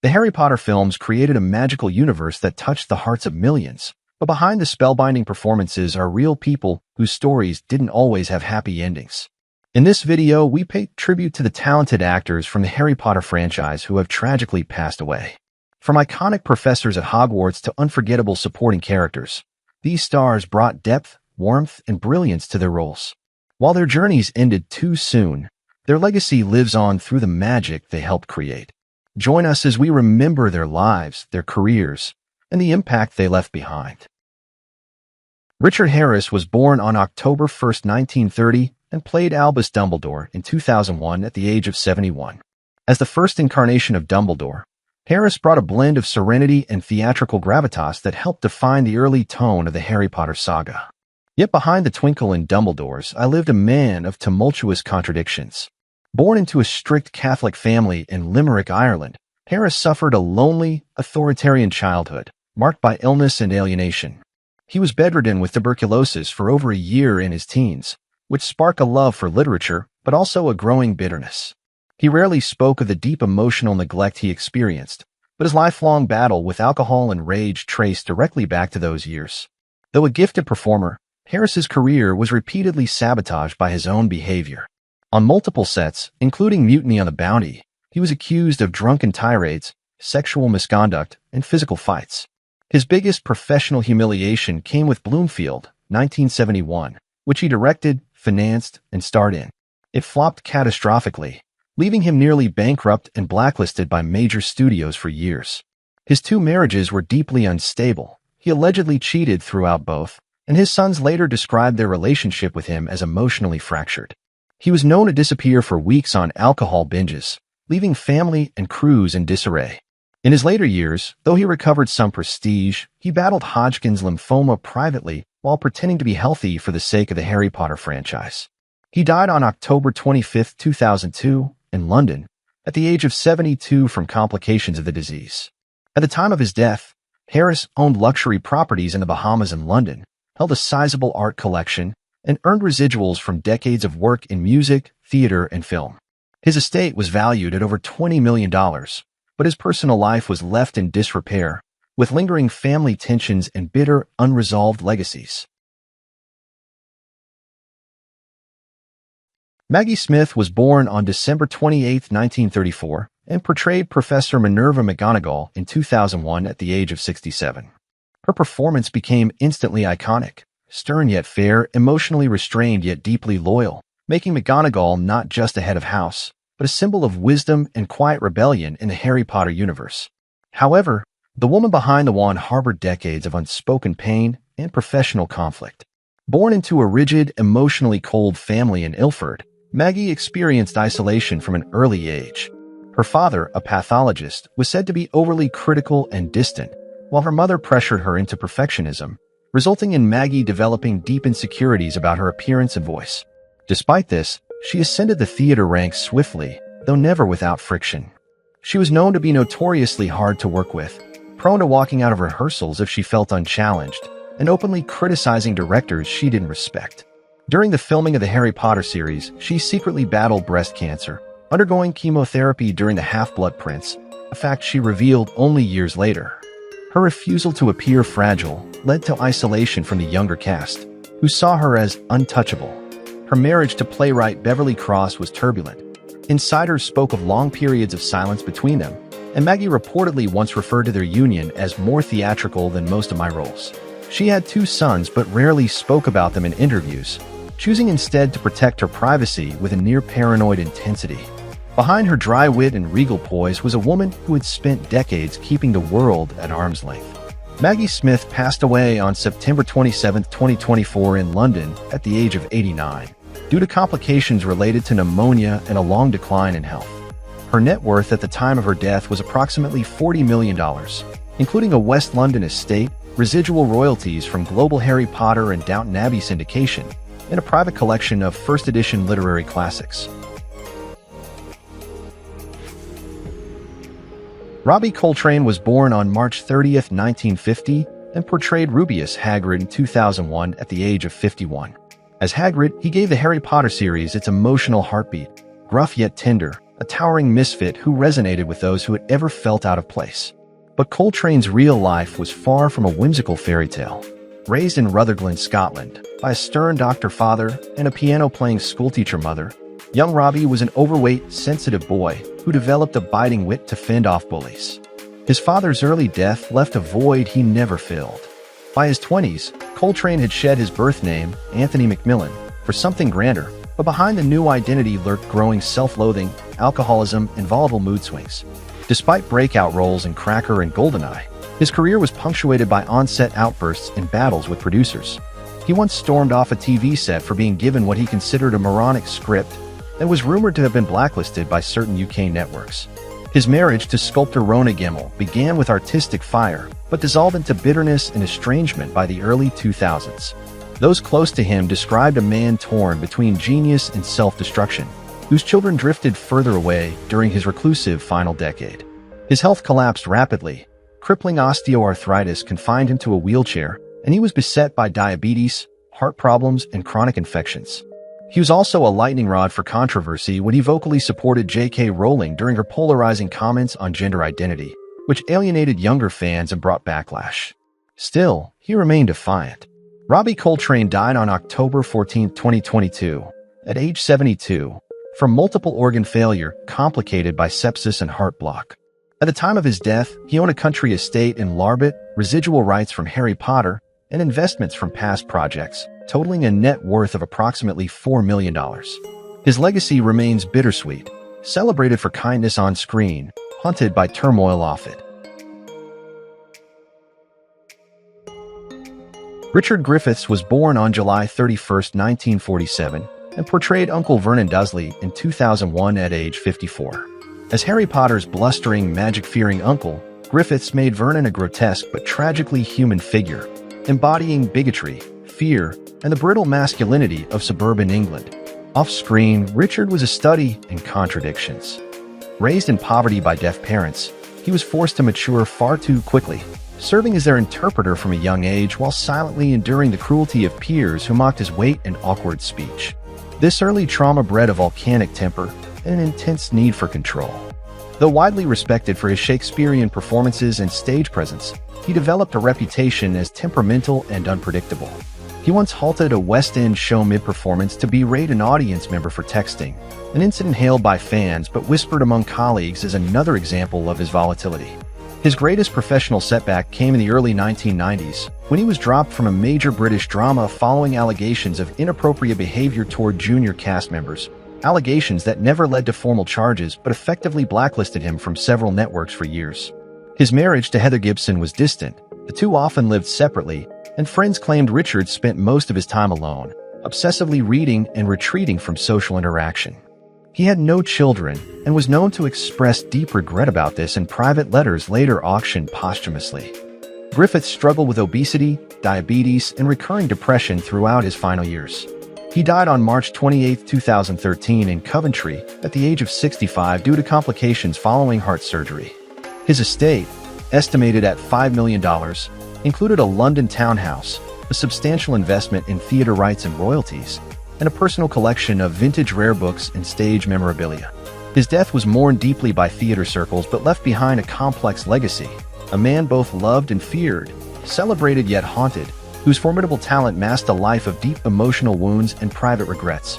The Harry Potter films created a magical universe that touched the hearts of millions, but behind the spellbinding performances are real people whose stories didn't always have happy endings. In this video, we pay tribute to the talented actors from the Harry Potter franchise who have tragically passed away. From iconic professors at Hogwarts to unforgettable supporting characters, these stars brought depth, warmth, and brilliance to their roles. While their journeys ended too soon, their legacy lives on through the magic they helped create. Join us as we remember their lives, their careers, and the impact they left behind. Richard Harris was born on October 1, 1930, and played Albus Dumbledore in 2001 at the age of 71. As the first incarnation of Dumbledore, Harris brought a blend of serenity and theatrical gravitas that helped define the early tone of the Harry Potter saga. Yet behind the twinkle in Dumbledore's eye lived a man of tumultuous contradictions. Born into a strict Catholic family in Limerick, Ireland, Harris suffered a lonely, authoritarian childhood, marked by illness and alienation. He was bedridden with tuberculosis for over a year in his teens, which sparked a love for literature, but also a growing bitterness. He rarely spoke of the deep emotional neglect he experienced, but his lifelong battle with alcohol and rage traced directly back to those years. Though a gifted performer, Harris's career was repeatedly sabotaged by his own behavior. On multiple sets, including Mutiny on the Bounty, he was accused of drunken tirades, sexual misconduct, and physical fights. His biggest professional humiliation came with Bloomfield, 1971, which he directed, financed, and starred in. It flopped catastrophically, leaving him nearly bankrupt and blacklisted by major studios for years. His two marriages were deeply unstable. He allegedly cheated throughout both, and his sons later described their relationship with him as emotionally fractured. He was known to disappear for weeks on alcohol binges, leaving family and crews in disarray. In his later years, though he recovered some prestige, he battled Hodgkin's lymphoma privately while pretending to be healthy for the sake of the Harry Potter franchise. He died on October 25, 2002, in London, at the age of 72 from complications of the disease. At the time of his death, Harris owned luxury properties in the Bahamas and London, held a sizable art collection, and earned residuals from decades of work in music, theater, and film. His estate was valued at over $20 million, but his personal life was left in disrepair, with lingering family tensions and bitter, unresolved legacies. Maggie Smith was born on December 28, 1934, and portrayed Professor Minerva McGonagall in 2001 at the age of 67. Her performance became instantly iconic, stern yet fair, emotionally restrained yet deeply loyal, making McGonagall not just a head of house, but a symbol of wisdom and quiet rebellion in the Harry Potter universe. However, the woman behind the wand harbored decades of unspoken pain and professional conflict. Born into a rigid, emotionally cold family in Ilford, Maggie experienced isolation from an early age. Her father, a pathologist, was said to be overly critical and distant, while her mother pressured her into perfectionism, resulting in Maggie developing deep insecurities about her appearance and voice. Despite this, she ascended the theater ranks swiftly, though never without friction. She was known to be notoriously hard to work with, prone to walking out of rehearsals if she felt unchallenged, and openly criticizing directors she didn't respect. During the filming of the Harry Potter series, she secretly battled breast cancer, undergoing chemotherapy during the Half-Blood Prince, a fact she revealed only years later. Her refusal to appear fragile led to isolation from the younger cast, who saw her as untouchable. Her marriage to playwright Beverly Cross was turbulent. Insiders spoke of long periods of silence between them, and Maggie reportedly once referred to their union as more theatrical than most of my roles. She had two sons but rarely spoke about them in interviews, choosing instead to protect her privacy with a near-paranoid intensity. Behind her dry wit and regal poise was a woman who had spent decades keeping the world at arm's length. Maggie Smith passed away on September 27, 2024 in London at the age of 89, due to complications related to pneumonia and a long decline in health. Her net worth at the time of her death was approximately $40 million, including a West London estate, residual royalties from global Harry Potter and Downton Abbey syndication, and a private collection of first-edition literary classics. Robbie Coltrane was born on March 30, 1950, and portrayed Rubeus Hagrid in 2001 at the age of 51. As Hagrid, he gave the Harry Potter series its emotional heartbeat, gruff yet tender, a towering misfit who resonated with those who had ever felt out of place. But Coltrane's real life was far from a whimsical fairy tale. Raised in Rutherglen, Scotland, by a stern doctor father and a piano-playing schoolteacher mother, young Robbie was an overweight, sensitive boy who developed a biting wit to fend off bullies. His father's early death left a void he never filled. By his 20s, Coltrane had shed his birth name, Anthony Macmillan, for something grander, but behind the new identity lurked growing self-loathing, alcoholism, and volatile mood swings. Despite breakout roles in Cracker and Goldeneye, his career was punctuated by on-set outbursts and battles with producers. He once stormed off a TV set for being given what he considered a moronic script and was rumored to have been blacklisted by certain UK networks. His marriage to sculptor Rona Gemmell began with artistic fire, but dissolved into bitterness and estrangement by the early 2000s. Those close to him described a man torn between genius and self-destruction, whose children drifted further away during his reclusive final decade. His health collapsed rapidly. Crippling osteoarthritis confined him to a wheelchair, and he was beset by diabetes, heart problems, and chronic infections. He was also a lightning rod for controversy when he vocally supported J.K. Rowling during her polarizing comments on gender identity, which alienated younger fans and brought backlash. Still, he remained defiant. Robbie Coltrane died on October 14, 2022, at age 72, from multiple organ failure complicated by sepsis and heart block. At the time of his death, he owned a country estate in Larbert, residual rights from Harry Potter, and investments from past projects, totaling a net worth of approximately $4 million. His legacy remains bittersweet, celebrated for kindness on screen, haunted by turmoil off it. Richard Griffiths was born on July 31, 1947, and portrayed Uncle Vernon Dursley in 2001 at age 54. As Harry Potter's blustering, magic-fearing uncle, Griffiths made Vernon a grotesque but tragically human figure, embodying bigotry, fear, and the brittle masculinity of suburban England. Off-screen, Richard was a study in contradictions. Raised in poverty by deaf parents, he was forced to mature far too quickly, serving as their interpreter from a young age while silently enduring the cruelty of peers who mocked his weight and awkward speech. This early trauma bred a volcanic temper and an intense need for control. Though widely respected for his Shakespearean performances and stage presence, he developed a reputation as temperamental and unpredictable. He once halted a West End show mid-performance to berate an audience member for texting, an incident hailed by fans but whispered among colleagues as another example of his volatility. His greatest professional setback came in the early 1990s, when he was dropped from a major British drama following allegations of inappropriate behavior toward junior cast members, allegations that never led to formal charges but effectively blacklisted him from several networks for years. His marriage to Heather Gibson was distant, the two often lived separately, and friends claimed Richard spent most of his time alone, obsessively reading and retreating from social interaction. He had no children and was known to express deep regret about this in private letters later auctioned posthumously. Griffiths struggled with obesity, diabetes, and recurring depression throughout his final years. He died on March 28, 2013 in Coventry at the age of 65 due to complications following heart surgery. His estate, estimated at $5 million, included a London townhouse, a substantial investment in theater rights and royalties, and a personal collection of vintage rare books and stage memorabilia. His death was mourned deeply by theater circles but left behind a complex legacy, a man both loved and feared, celebrated yet haunted, whose formidable talent masked a life of deep emotional wounds and private regrets.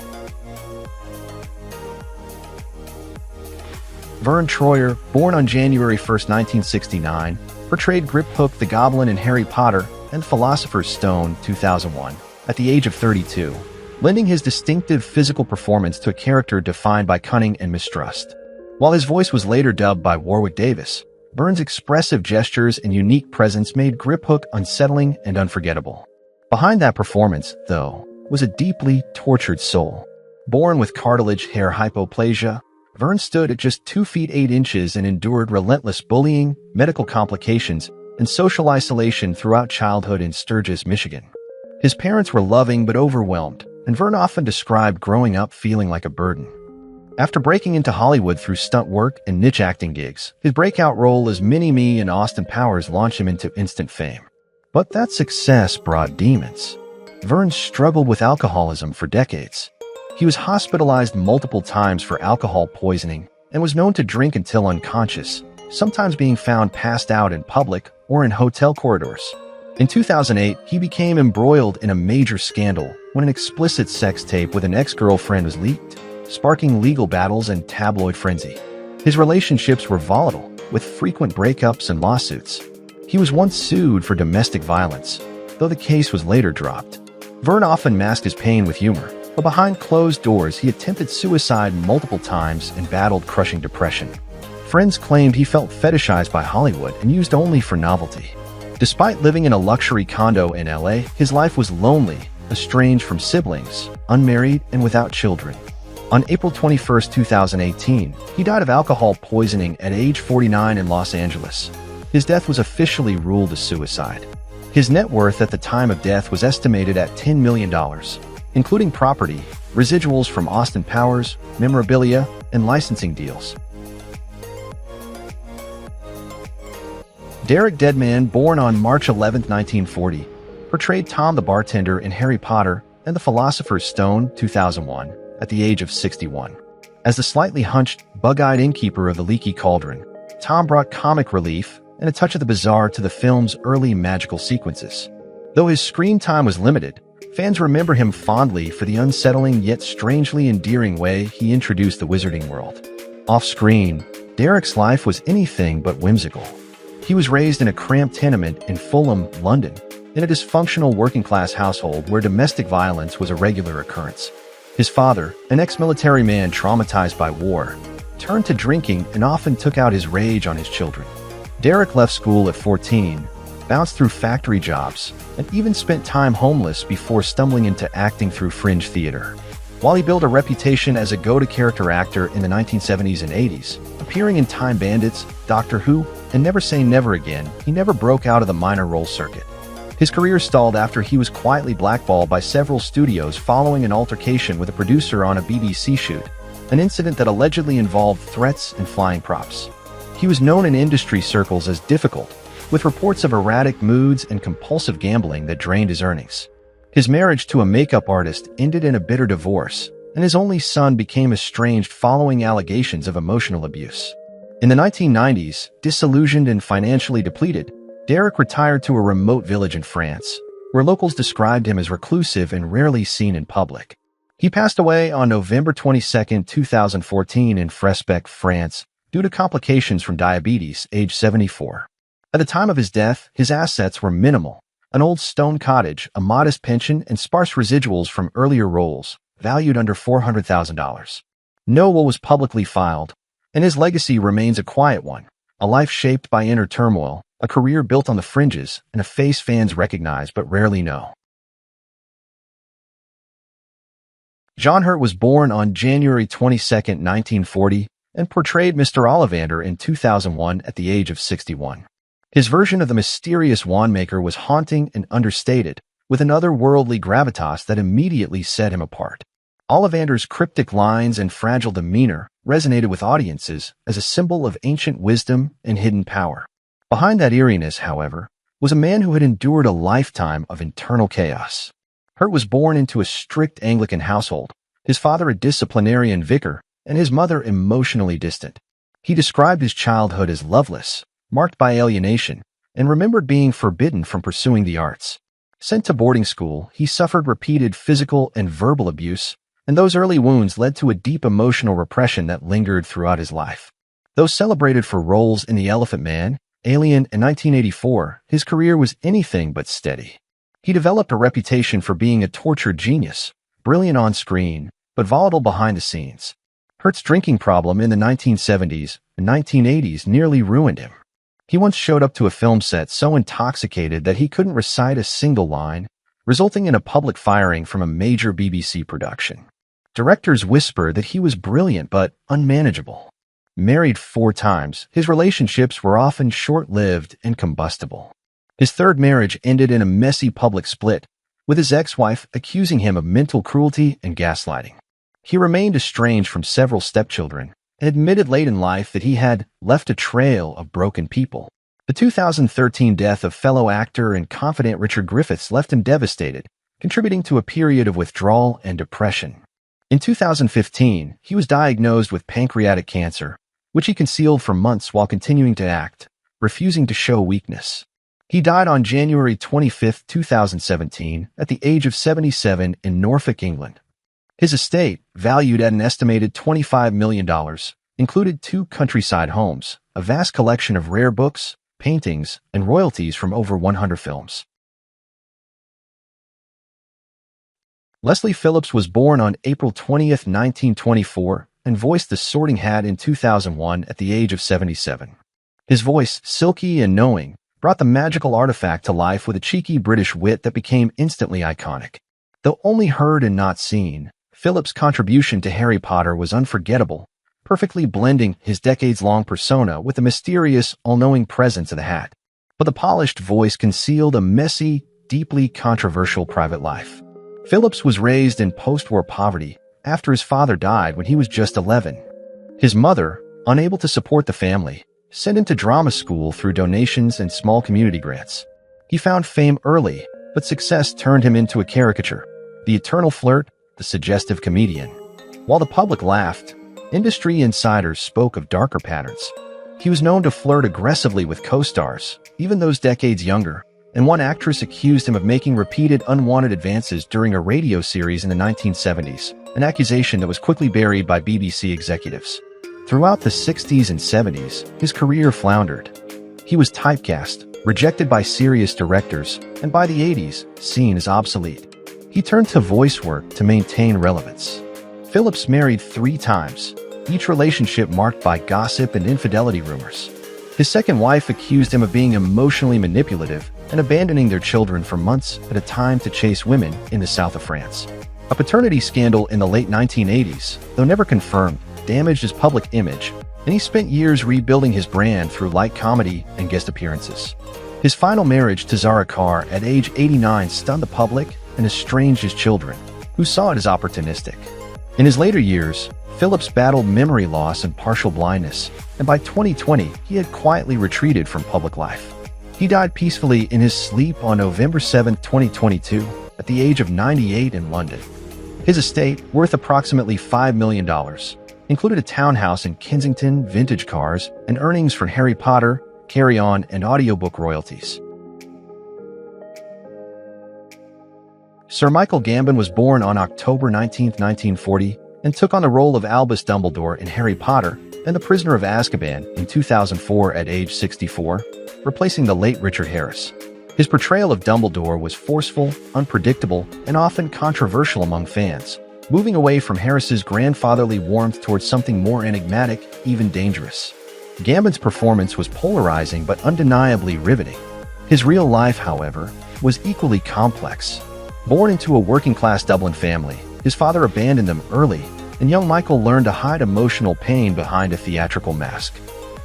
Vern Troyer, born on January 1, 1969, portrayed Griphook the Goblin in Harry Potter and Philosopher's Stone 2001, at the age of 32, lending his distinctive physical performance to a character defined by cunning and mistrust. While his voice was later dubbed by Warwick Davis, Vern's expressive gestures and unique presence made Griphook unsettling and unforgettable. Behind that performance, though, was a deeply tortured soul. Born with cartilage hair hypoplasia, Vern stood at just 2 feet 8 inches and endured relentless bullying, medical complications, and social isolation throughout childhood in Sturgis, Michigan. His parents were loving but overwhelmed, and Vern often described growing up feeling like a burden. After breaking into Hollywood through stunt work and niche acting gigs, his breakout role as Mini-Me in Austin Powers launched him into instant fame. But that success brought demons. Vern struggled with alcoholism for decades. He was hospitalized multiple times for alcohol poisoning, and was known to drink until unconscious, sometimes being found passed out in public or in hotel corridors. In 2008, he became embroiled in a major scandal when an explicit sex tape with an ex-girlfriend was leaked, sparking legal battles and tabloid frenzy. His relationships were volatile, with frequent breakups and lawsuits. He was once sued for domestic violence, though the case was later dropped. Vern often masked his pain with humor, but behind closed doors he attempted suicide multiple times and battled crushing depression. Friends claimed he felt fetishized by Hollywood and used only for novelty. Despite living in a luxury condo in LA, his life was lonely, estranged from siblings, unmarried, and without children. On April 21, 2018, he died of alcohol poisoning at age 49 in Los Angeles. His death was officially ruled a suicide. His net worth at the time of death was estimated at $10 million, including property, residuals from Austin Powers, memorabilia, and licensing deals. Derek Deadman, born on March 11, 1940, portrayed Tom the bartender in Harry Potter and the Philosopher's Stone 2001 at the age of 61. As the slightly hunched, bug-eyed innkeeper of the Leaky Cauldron, Tom brought comic relief and a touch of the bizarre to the film's early magical sequences. Though his screen time was limited, fans remember him fondly for the unsettling yet strangely endearing way he introduced the wizarding world. Off-screen, Derek's life was anything but whimsical. He was raised in a cramped tenement in Fulham, London, in a dysfunctional working-class household where domestic violence was a regular occurrence. His father, an ex-military man traumatized by war, turned to drinking and often took out his rage on his children. Derek left school at 14, bounced through factory jobs, and even spent time homeless before stumbling into acting through fringe theater. While he built a reputation as a go-to-character actor in the 1970s and 80s, appearing in Time Bandits, Doctor Who, and Never Say Never Again, he never broke out of the minor role circuit. His career stalled after he was quietly blackballed by several studios following an altercation with a producer on a BBC shoot, an incident that allegedly involved threats and flying props. He was known in industry circles as difficult, with reports of erratic moods and compulsive gambling that drained his earnings. His marriage to a makeup artist ended in a bitter divorce, and his only son became estranged following allegations of emotional abuse. In the 1990s, disillusioned and financially depleted, Derek retired to a remote village in France, where locals described him as reclusive and rarely seen in public. He passed away on November 22, 2014 in Fresbec, France, due to complications from diabetes, age 74. At the time of his death, his assets were minimal: an old stone cottage, a modest pension, and sparse residuals from earlier roles, valued under $400,000. No will was publicly filed, and his legacy remains a quiet one: a life shaped by inner turmoil, a career built on the fringes, and a face fans recognize but rarely know. John Hurt was born on January 22, 1940, and portrayed Mr. Ollivander in 2001 at the age of 61. His version of the mysterious wandmaker was haunting and understated, with an otherworldly gravitas that immediately set him apart. Ollivander's cryptic lines and fragile demeanor resonated with audiences as a symbol of ancient wisdom and hidden power. Behind that eeriness, however, was a man who had endured a lifetime of internal chaos. Hurt was born into a strict Anglican household, his father a disciplinarian vicar, and his mother emotionally distant. He described his childhood as loveless, marked by alienation, and remembered being forbidden from pursuing the arts. Sent to boarding school, he suffered repeated physical and verbal abuse, and those early wounds led to a deep emotional repression that lingered throughout his life. Though celebrated for roles in The Elephant Man, Alien, and 1984, his career was anything but steady. He developed a reputation for being a tortured genius, brilliant on screen, but volatile behind the scenes. Hurt's drinking problem in the 1970s and 1980s nearly ruined him. He once showed up to a film set so intoxicated that he couldn't recite a single line, resulting in a public firing from a major BBC production. Directors whisper that he was brilliant but unmanageable. Married 4 times, his relationships were often short-lived and combustible. His third marriage ended in a messy public split, with his ex-wife accusing him of mental cruelty and gaslighting. He remained estranged from several stepchildren and admitted late in life that he had left a trail of broken people. The 2013 death of fellow actor and confidant Richard Griffiths left him devastated, contributing to a period of withdrawal and depression. In 2015, he was diagnosed with pancreatic cancer, which he concealed for months while continuing to act, refusing to show weakness. He died on January 25, 2017, at the age of 77 in Norfolk, England. His estate, valued at an estimated $25 million, included 2 countryside homes, a vast collection of rare books, paintings, and royalties from over 100 films. Leslie Phillips was born on April 20, 1924, and voiced the Sorting Hat in 2001 at the age of 77. His voice, silky and knowing, brought the magical artifact to life with a cheeky British wit that became instantly iconic. Though only heard and not seen, Phillips' contribution to Harry Potter was unforgettable, perfectly blending his decades-long persona with the mysterious, all-knowing presence of the hat. But the polished voice concealed a messy, deeply controversial private life. Phillips was raised in post-war poverty after his father died when he was just 11. His mother, unable to support the family, sent him to drama school through donations and small community grants. He found fame early, but success turned him into a caricature, the eternal flirt, the suggestive comedian. While the public laughed, industry insiders spoke of darker patterns. He was known to flirt aggressively with co-stars, even those decades younger, and one actress accused him of making repeated unwanted advances during a radio series in the 1970s, an accusation that was quickly buried by BBC executives. Throughout the 60s and 70s, his career floundered. He was typecast, rejected by serious directors, and by the 80s, seen as obsolete. He turned to voice work to maintain relevance. Phillips married 3 times, each relationship marked by gossip and infidelity rumors. His second wife accused him of being emotionally manipulative and abandoning their children for months at a time to chase women in the south of France. A paternity scandal in the late 1980s, though never confirmed, damaged his public image, and he spent years rebuilding his brand through light comedy and guest appearances. His final marriage to Zara Carr at age 89 stunned the public and estranged his children, who saw it as opportunistic. In his later years, Phillips battled memory loss and partial blindness, and by 2020, he had quietly retreated from public life. He died peacefully in his sleep on November 7, 2022, at the age of 98 in London. His estate, worth approximately $5 million, included a townhouse in Kensington, vintage cars, and earnings from Harry Potter, Carry On, and audiobook royalties. Sir Michael Gambon was born on October 19, 1940, and took on the role of Albus Dumbledore in Harry Potter and The Prisoner of Azkaban in 2004 at age 64, replacing the late Richard Harris. His portrayal of Dumbledore was forceful, unpredictable, and often controversial among fans, moving away from Harris's grandfatherly warmth towards something more enigmatic, even dangerous. Gambon's performance was polarizing but undeniably riveting. His real life, however, was equally complex. Born into a working-class Dublin family, his father abandoned them early, and young Michael learned to hide emotional pain behind a theatrical mask.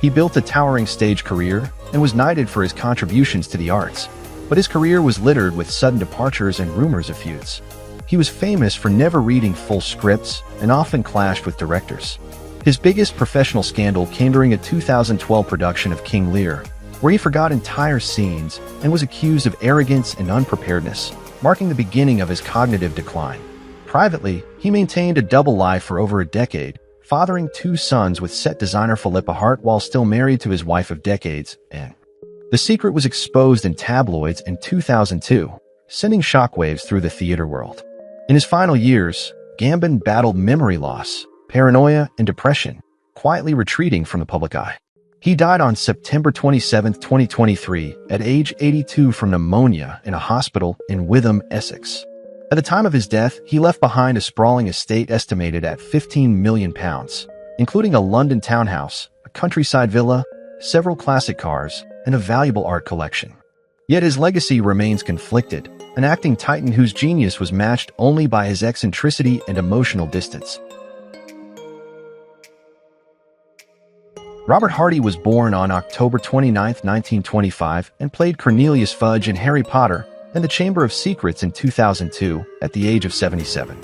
He built a towering stage career and was knighted for his contributions to the arts, but his career was littered with sudden departures and rumors of feuds. He was famous for never reading full scripts and often clashed with directors. His biggest professional scandal came during a 2012 production of King Lear, where he forgot entire scenes and was accused of arrogance and unpreparedness, marking the beginning of his cognitive decline. Privately, he maintained a double life for over a decade, fathering 2 sons with set designer Philippa Hart while still married to his wife of decades, Anne. The secret was exposed in tabloids in 2002, sending shockwaves through the theater world. In his final years, Gambon battled memory loss, paranoia, and depression, quietly retreating from the public eye. He died on September 27, 2023, at age 82 from pneumonia in a hospital in Witham, Essex. At the time of his death, he left behind a sprawling estate estimated at £15 million, including a London townhouse, a countryside villa, several classic cars, and a valuable art collection. Yet his legacy remains conflicted, an acting titan whose genius was matched only by his eccentricity and emotional distance. Robert Hardy was born on October 29, 1925, and played Cornelius Fudge in Harry Potter and the Chamber of Secrets in 2002 at the age of 77.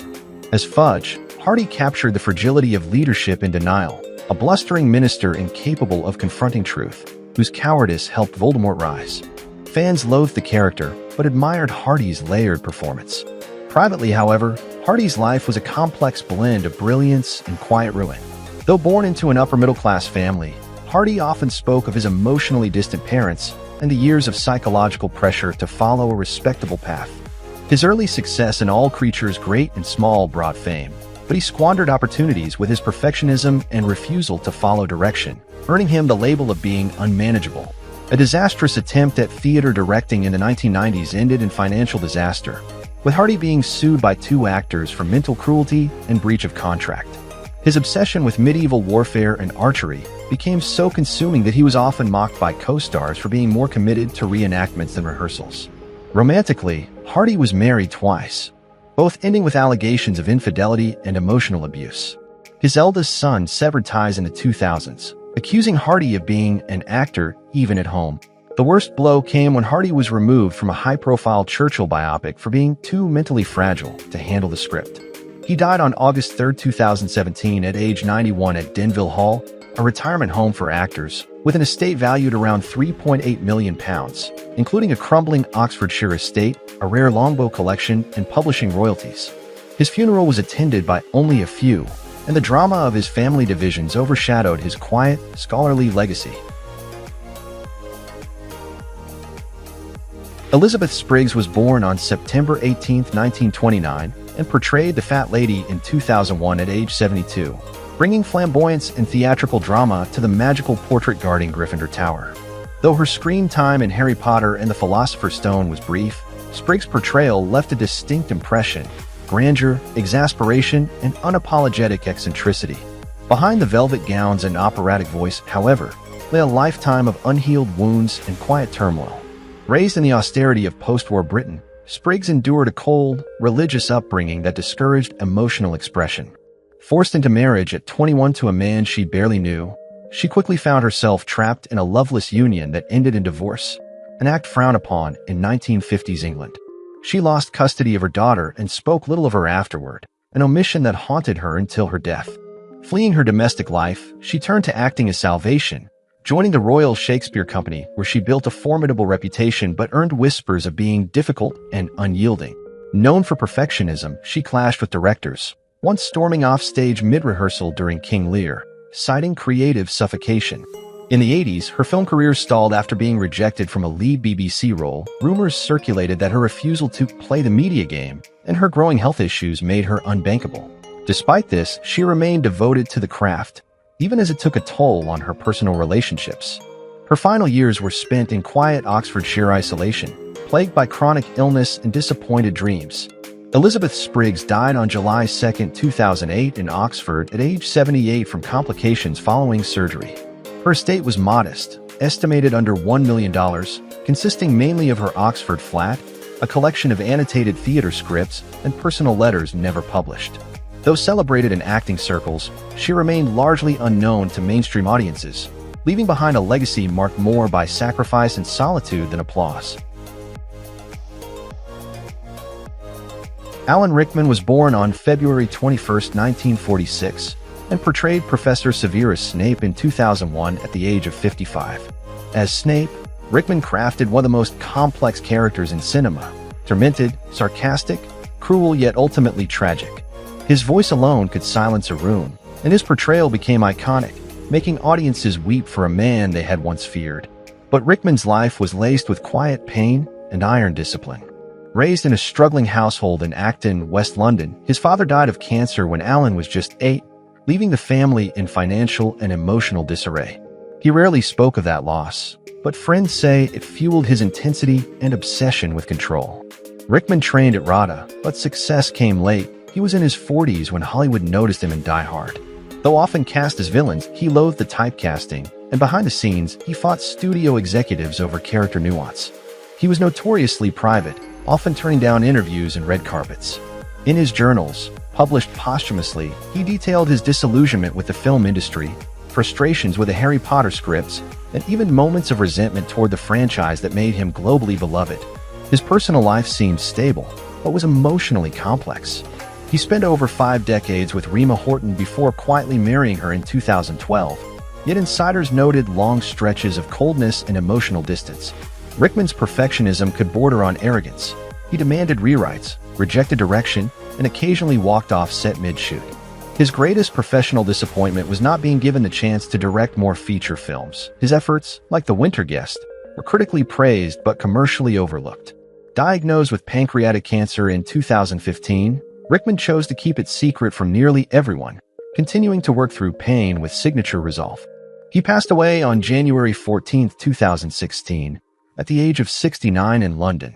As Fudge, Hardy captured the fragility of leadership in denial, a blustering minister incapable of confronting truth, whose cowardice helped Voldemort rise. Fans loathed the character, but admired Hardy's layered performance. Privately, however, Hardy's life was a complex blend of brilliance and quiet ruin. Though born into an upper-middle-class family, Hardy often spoke of his emotionally distant parents and the years of psychological pressure to follow a respectable path. His early success in All Creatures Great and Small brought fame, but he squandered opportunities with his perfectionism and refusal to follow direction, earning him the label of being unmanageable. A disastrous attempt at theater directing in the 1990s ended in financial disaster, with Hardy being sued by 2 actors for mental cruelty and breach of contract. His obsession with medieval warfare and archery became so consuming that he was often mocked by co-stars for being more committed to reenactments than rehearsals. Romantically, Hardy was married twice, both ending with allegations of infidelity and emotional abuse. His eldest son severed ties in the 2000s, accusing Hardy of being an actor even at home. The worst blow came when Hardy was removed from a high-profile Churchill biopic for being too mentally fragile to handle the script. He died on August 3, 2017 at age 91 at Denville Hall, a retirement home for actors, with an estate valued around £3.8 million, including a crumbling Oxfordshire estate, a rare longbow collection, and publishing royalties. His funeral was attended by only a few, and the drama of his family divisions overshadowed his quiet, scholarly legacy. Elizabeth Spriggs was born on September 18, 1929, and portrayed the Fat Lady in 2001 at age 72, bringing flamboyance and theatrical drama to the magical portrait guarding Gryffindor Tower. Though her screen time in Harry Potter and the Philosopher's Stone was brief, Spriggs' portrayal left a distinct impression: grandeur, exasperation, and unapologetic eccentricity. Behind the velvet gowns and operatic voice, however, lay a lifetime of unhealed wounds and quiet turmoil. Raised in the austerity of post-war Britain, Spriggs endured a cold, religious upbringing that discouraged emotional expression. Forced into marriage at 21 to a man she barely knew, she quickly found herself trapped in a loveless union that ended in divorce, an act frowned upon in 1950s England. She lost custody of her daughter and spoke little of her afterward, an omission that haunted her until her death. Fleeing her domestic life, she turned to acting as salvation, joining the Royal Shakespeare Company, where she built a formidable reputation but earned whispers of being difficult and unyielding. Known for perfectionism, she clashed with directors, once storming off stage mid-rehearsal during King Lear, citing creative suffocation. In the 80s, her film career stalled after being rejected from a lead BBC role. Rumors circulated that her refusal to play the media game and her growing health issues made her unbankable. Despite this, she remained devoted to the craft, even as it took a toll on her personal relationships. Her final years were spent in quiet Oxfordshire isolation, plagued by chronic illness and disappointed dreams. Elizabeth Spriggs died on July 2, 2008 in Oxford at age 78 from complications following surgery. Her estate was modest, estimated under $1 million, consisting mainly of her Oxford flat, a collection of annotated theater scripts, and personal letters never published. Though celebrated in acting circles, she remained largely unknown to mainstream audiences, leaving behind a legacy marked more by sacrifice and solitude than applause. Alan Rickman was born on February 21, 1946, and portrayed Professor Severus Snape in 2001 at the age of 55. As Snape, Rickman crafted one of the most complex characters in cinema: tormented, sarcastic, cruel yet ultimately tragic. His voice alone could silence a room, and his portrayal became iconic, making audiences weep for a man they had once feared. But Rickman's life was laced with quiet pain and iron discipline. Raised in a struggling household in Acton, West London, his father died of cancer when Alan was just 8, leaving the family in financial and emotional disarray. He rarely spoke of that loss, but friends say it fueled his intensity and obsession with control. Rickman trained at RADA, but success came late. He was in his 40s when Hollywood noticed him in Die Hard. Though often cast as villains, he loathed the typecasting, and behind the scenes, he fought studio executives over character nuance. He was notoriously private, often turning down interviews and red carpets. In his journals, published posthumously, he detailed his disillusionment with the film industry, frustrations with the Harry Potter scripts, and even moments of resentment toward the franchise that made him globally beloved. His personal life seemed stable, but was emotionally complex. He spent over 5 decades with Rima Horton before quietly marrying her in 2012, yet insiders noted long stretches of coldness and emotional distance. Rickman's perfectionism could border on arrogance. He demanded rewrites, rejected direction, and occasionally walked off set mid-shoot. His greatest professional disappointment was not being given the chance to direct more feature films. His efforts, like The Winter Guest, were critically praised but commercially overlooked. Diagnosed with pancreatic cancer in 2015, Rickman chose to keep it secret from nearly everyone, continuing to work through pain with signature resolve. He passed away on January 14, 2016, at the age of 69 in London.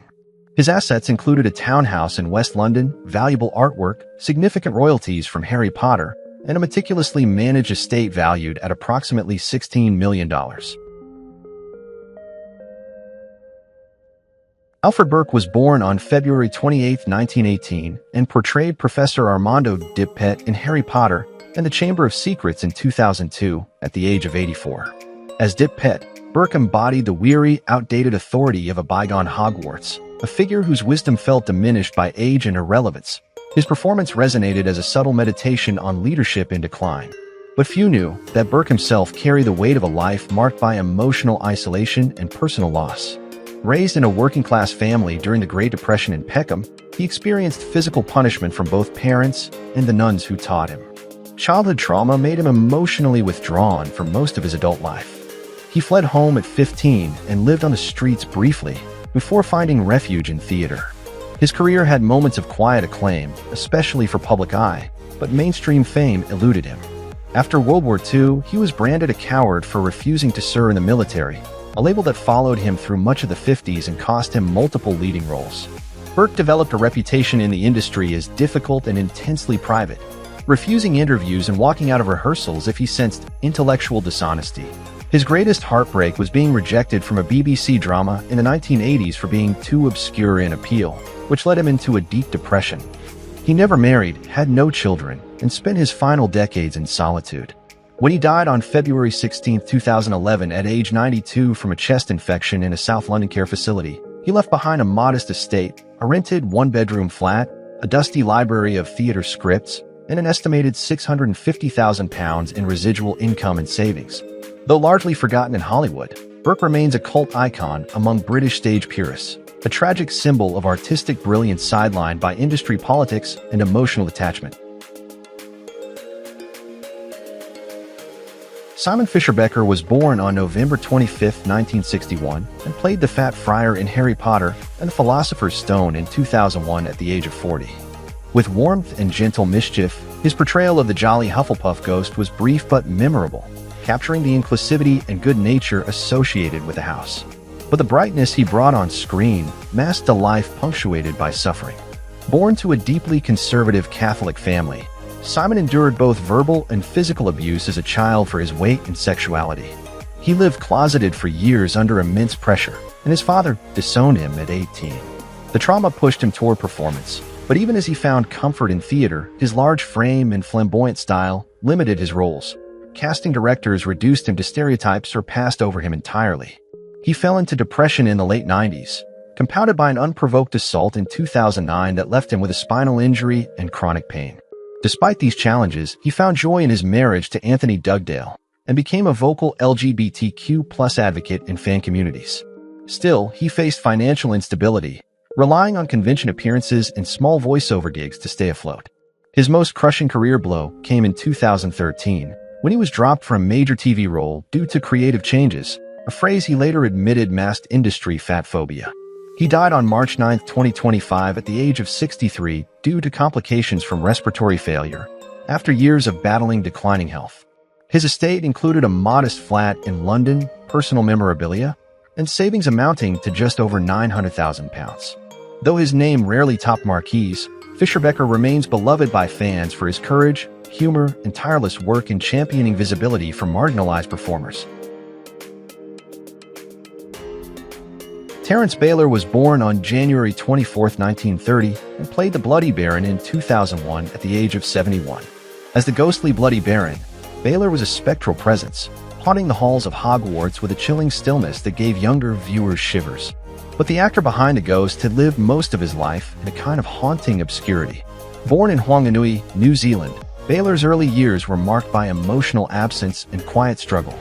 His assets included a townhouse in West London, valuable artwork, significant royalties from Harry Potter, and a meticulously managed estate valued at approximately $16 million. Alfred Burke was born on February 28, 1918, and portrayed Professor Armando Dipet in Harry Potter and the Chamber of Secrets in 2002 at the age of 84. As Dipet, Burke embodied the weary, outdated authority of a bygone Hogwarts, a figure whose wisdom felt diminished by age and irrelevance. His performance resonated as a subtle meditation on leadership in decline. But few knew that Burke himself carried the weight of a life marked by emotional isolation and personal loss. Raised in a working-class family during the Great Depression in Peckham, he experienced physical punishment from both parents and the nuns who taught him. Childhood trauma made him emotionally withdrawn for most of his adult life. He fled home at 15 and lived on the streets briefly, before finding refuge in theater. His career had moments of quiet acclaim, especially for public eye, but mainstream fame eluded him. After World War II, he was branded a coward for refusing to serve in the military, a label that followed him through much of the 50s and cost him multiple leading roles. Burke developed a reputation in the industry as difficult and intensely private, refusing interviews and walking out of rehearsals if he sensed intellectual dishonesty. His greatest heartbreak was being rejected from a BBC drama in the 1980s for being too obscure in appeal, which led him into a deep depression. He never married, had no children, and spent his final decades in solitude. When he died on February 16, 2011 at age 92 from a chest infection in a South London care facility, he left behind a modest estate, a rented one-bedroom flat, a dusty library of theater scripts, and an estimated £650,000 in residual income and savings. Though largely forgotten in Hollywood, Burke remains a cult icon among British stage purists, a tragic symbol of artistic brilliance sidelined by industry politics and emotional attachment. Simon Fisher Becker was born on November 25, 1961, and played the Fat Friar in Harry Potter and the Philosopher's Stone in 2001 at the age of 40. With warmth and gentle mischief, his portrayal of the jolly Hufflepuff ghost was brief but memorable, capturing the inclusivity and good nature associated with the house. But the brightness he brought on screen masked a life punctuated by suffering. Born to a deeply conservative Catholic family, Simon endured both verbal and physical abuse as a child for his weight and sexuality. He lived closeted for years under immense pressure, and his father disowned him at 18. The trauma pushed him toward performance, but even as he found comfort in theater, his large frame and flamboyant style limited his roles. Casting directors reduced him to stereotypes or passed over him entirely. He fell into depression in the late 90s, compounded by an unprovoked assault in 2009 that left him with a spinal injury and chronic pain. Despite these challenges, he found joy in his marriage to Anthony Dugdale and became a vocal LGBTQ+ advocate in fan communities. Still, he faced financial instability, relying on convention appearances and small voiceover gigs to stay afloat. His most crushing career blow came in 2013, when he was dropped from a major TV role due to creative changes, a phrase he later admitted masked industry fat phobia. He died on March 9, 2025 at the age of 63 due to complications from respiratory failure, after years of battling declining health. His estate included a modest flat in London, personal memorabilia, and savings amounting to just over £900,000. Though his name rarely topped marquees, Fisher Becker remains beloved by fans for his courage, humor, and tireless work in championing visibility for marginalized performers. Terrence Baylor was born on January 24, 1930, and played the Bloody Baron in 2001 at the age of 71. As the ghostly Bloody Baron, Baylor was a spectral presence, haunting the halls of Hogwarts with a chilling stillness that gave younger viewers shivers. But the actor behind the ghost had lived most of his life in a kind of haunting obscurity. Born in Whanganui, New Zealand, Baylor's early years were marked by emotional absence and quiet struggle.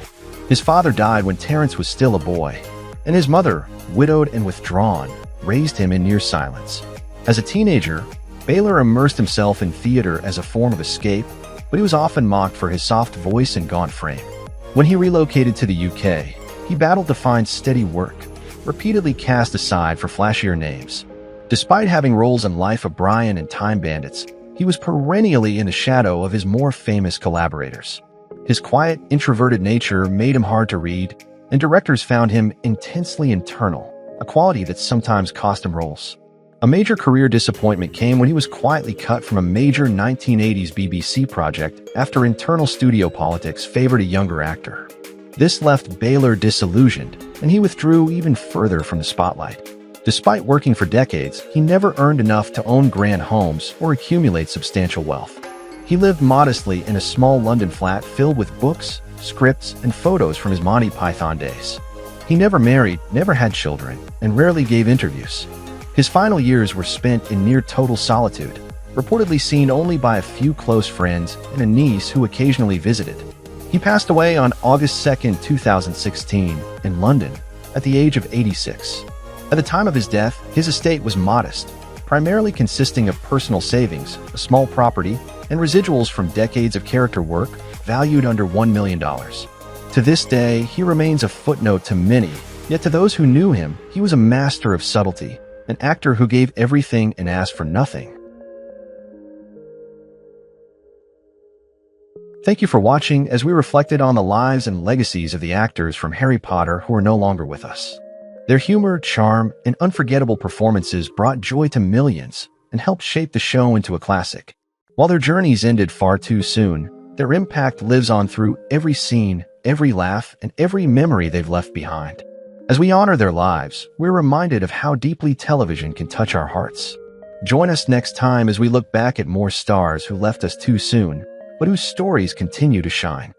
His father died when Terrence was still a boy, and his mother, widowed and withdrawn, raised him in near silence. As a teenager, Baylor immersed himself in theater as a form of escape, but but he was often mocked for his soft voice and gaunt frame. When he relocated to the UK, he battled to find steady work, repeatedly cast aside for flashier names. Despite having roles in Life of Brian and Time Bandits, he was perennially in the shadow of his more famous collaborators. His quiet, introverted nature made him hard to read, and directors found him intensely internal, a quality that sometimes cost him roles. A major career disappointment came when he was quietly cut from a major 1980s BBC project after internal studio politics favored a younger actor. This left Baylor disillusioned, and he withdrew even further from the spotlight. Despite working for decades, he never earned enough to own grand homes or accumulate substantial wealth. He lived modestly in a small London flat filled with books, scripts, and photos from his Monty Python days. He never married, never had children, and rarely gave interviews. His final years were spent in near-total solitude, reportedly seen only by a few close friends and a niece who occasionally visited. He passed away on August 2, 2016, in London, at the age of 86. At the time of his death, his estate was modest, primarily consisting of personal savings, a small property, and residuals from decades of character work valued under $1 million. To this day, he remains a footnote to many, yet to those who knew him, he was a master of subtlety, an actor who gave everything and asked for nothing. Thank you for watching as we reflected on the lives and legacies of the actors from Harry Potter who are no longer with us. Their humor, charm, and unforgettable performances brought joy to millions and helped shape the show into a classic. While their journeys ended far too soon, their impact lives on through every scene, every laugh, and every memory they've left behind. As we honor their lives, we're reminded of how deeply television can touch our hearts. Join us next time as we look back at more stars who left us too soon, but whose stories continue to shine.